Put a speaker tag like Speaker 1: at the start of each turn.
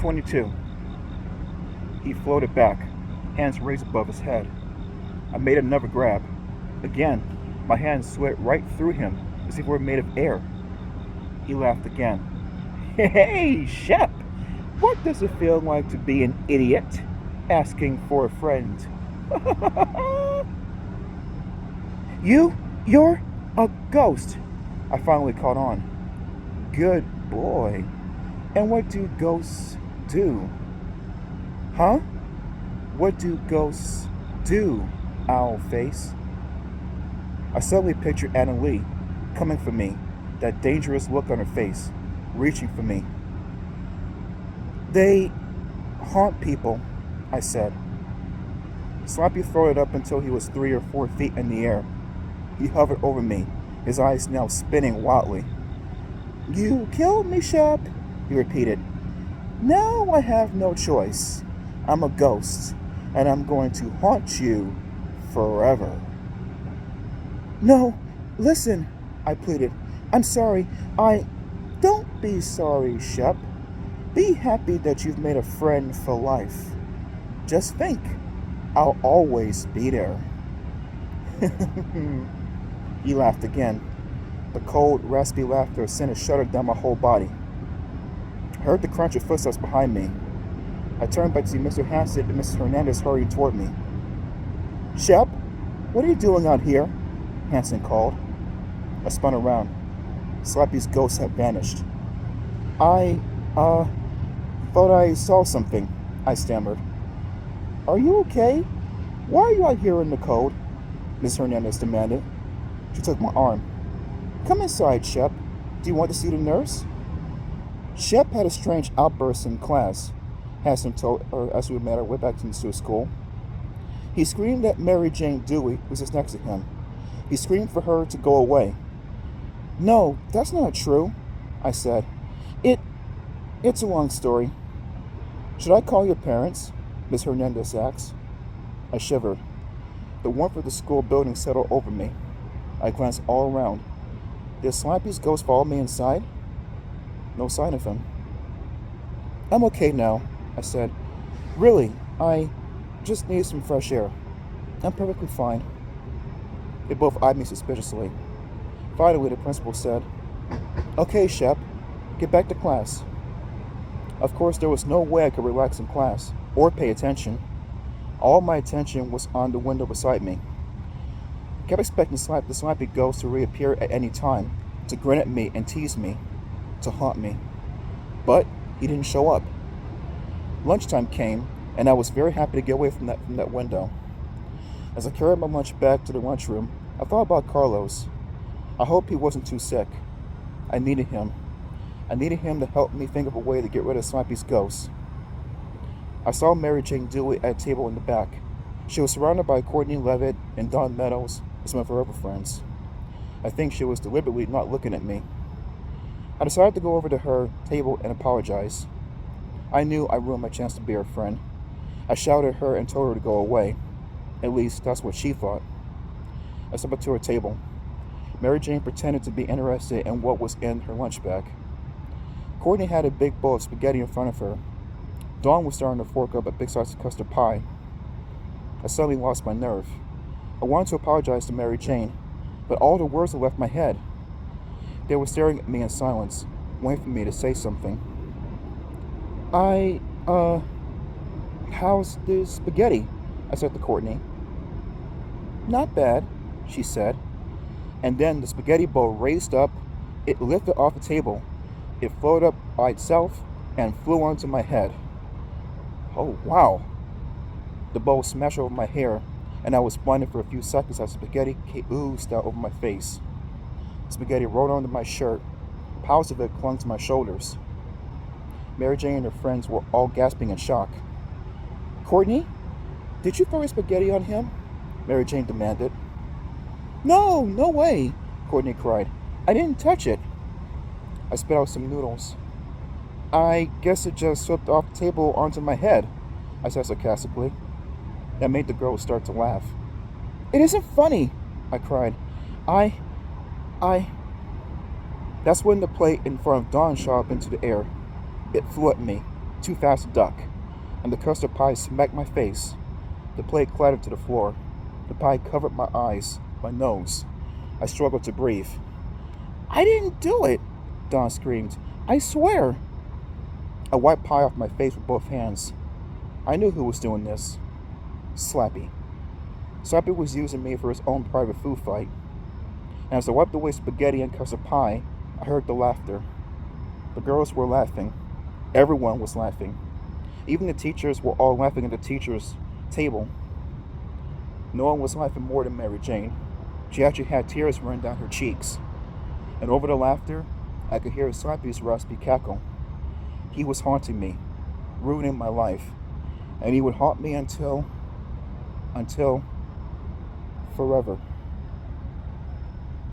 Speaker 1: 22. He floated back, hands raised above his head. I made another grab. Again, my hand slid right through him as if it were made of air. He laughed again. Hey, Shep! What does it feel like to be an idiot? Asking for a friend. You're a ghost. I finally caught on. Good boy. And what do ghosts do? Huh? What do ghosts do, owl face? I suddenly pictured Anna Lee coming for me, that dangerous look on her face, reaching for me. They haunt people, I said. Slappy floated up until he was 3 or 4 feet in the air. He hovered over me, his eyes now spinning wildly. You killed me, Shep, he repeated. Now I have no choice. I'm a ghost, and I'm going to haunt you forever. No, listen, I pleaded. I'm sorry. Don't be sorry, Shep. Be happy that you've made a friend for life. Just think, I'll always be there. He laughed again. The cold, raspy laughter sent a shudder down my whole body. I heard the crunch of footsteps behind me. I turned back to see Mr. Hassett and Mrs. Hernandez hurrying toward me. Shep, what are you doing out here? Hanson called. I spun around. Slappy's ghost had vanished. I thought I saw something, I stammered. Are you okay? Why are you out here in the cold? Mrs. Hernandez demanded. She took my arm. Come inside, Shep. Do you want to see the nurse? Shep had a strange outburst in class, Hanson told her as we made our way back into school. He screamed at Mary Jane Dewey, who was just next to him. He screamed for her to go away. No, that's not true, I said. It's a long story. Should I call your parents? Miss Hernandez asked. I shivered. The warmth of the school building settled over me. I glanced all around. Did Slappy's ghost follow me inside? No sign of him. I'm okay now, I said. Really, I just need some fresh air. I'm perfectly fine. They both eyed me suspiciously. Finally, the principal said, Okay, Shep, get back to class. Of course, there was no way I could relax in class or pay attention. All my attention was on the window beside me. I kept expecting the Slappy ghost to reappear at any time, to grin at me and tease me, to haunt me. But he didn't show up. Lunchtime came, and I was very happy to get away from that window. As I carried my lunch back to the lunchroom, I thought about Carlos. I hoped he wasn't too sick. I needed him. I needed him to help me think of a way to get rid of Slappy's ghost. I saw Mary Jane Dewey at a table in the back. She was surrounded by Courtney Levitt and Don Meadows and some of her other friends. I think she was deliberately not looking at me. I decided to go over to her table and apologize. I knew I ruined my chance to be her friend. I shouted at her and told her to go away. At least, that's what she thought. I stepped up to her table. Mary Jane pretended to be interested in what was in her lunch bag. Courtney had a big bowl of spaghetti in front of her. Dawn was starting to fork up a big slice of custard pie. I suddenly lost my nerve. I wanted to apologize to Mary Jane, but all the words had left my head. They were staring at me in silence, waiting for me to say something. How's the spaghetti? I said to Courtney. Not bad, she said. And then the spaghetti bowl raised up, it lifted off the table, it floated up by itself, and flew onto my head. Oh, wow. The bowl smashed over my hair, and I was blinded for a few seconds as spaghetti oozed out over my face. Spaghetti rolled onto my shirt. Piles of it clung to my shoulders. Mary Jane and her friends were all gasping in shock. Courtney, did you throw spaghetti on him? Mary Jane demanded. No way, Courtney cried. I didn't touch it. I spit out some noodles. I guess it just slipped off the table onto my head, I said sarcastically. That made the girls start to laugh. It isn't funny, I cried. That's when the plate in front of Dawn shot up into the air. It flew at me. too fast to duck, and the custard pie smacked my face. The plate clattered to the floor. The pie covered my eyes, my nose. I struggled to breathe. I didn't do it, Dawn screamed. I swear. I wiped pie off my face with both hands. I knew who was doing this. Slappy. Slappy was using me for his own private food fight. And as I wiped away spaghetti and custard pie, I heard the laughter. The girls were laughing. Everyone was laughing. Even the teachers were all laughing at the teacher's table. No one was laughing more than Mary Jane. She actually had tears running down her cheeks. And over the laughter, I could hear Slappy's raspy cackle. He was haunting me, ruining my life. And he would haunt me until forever.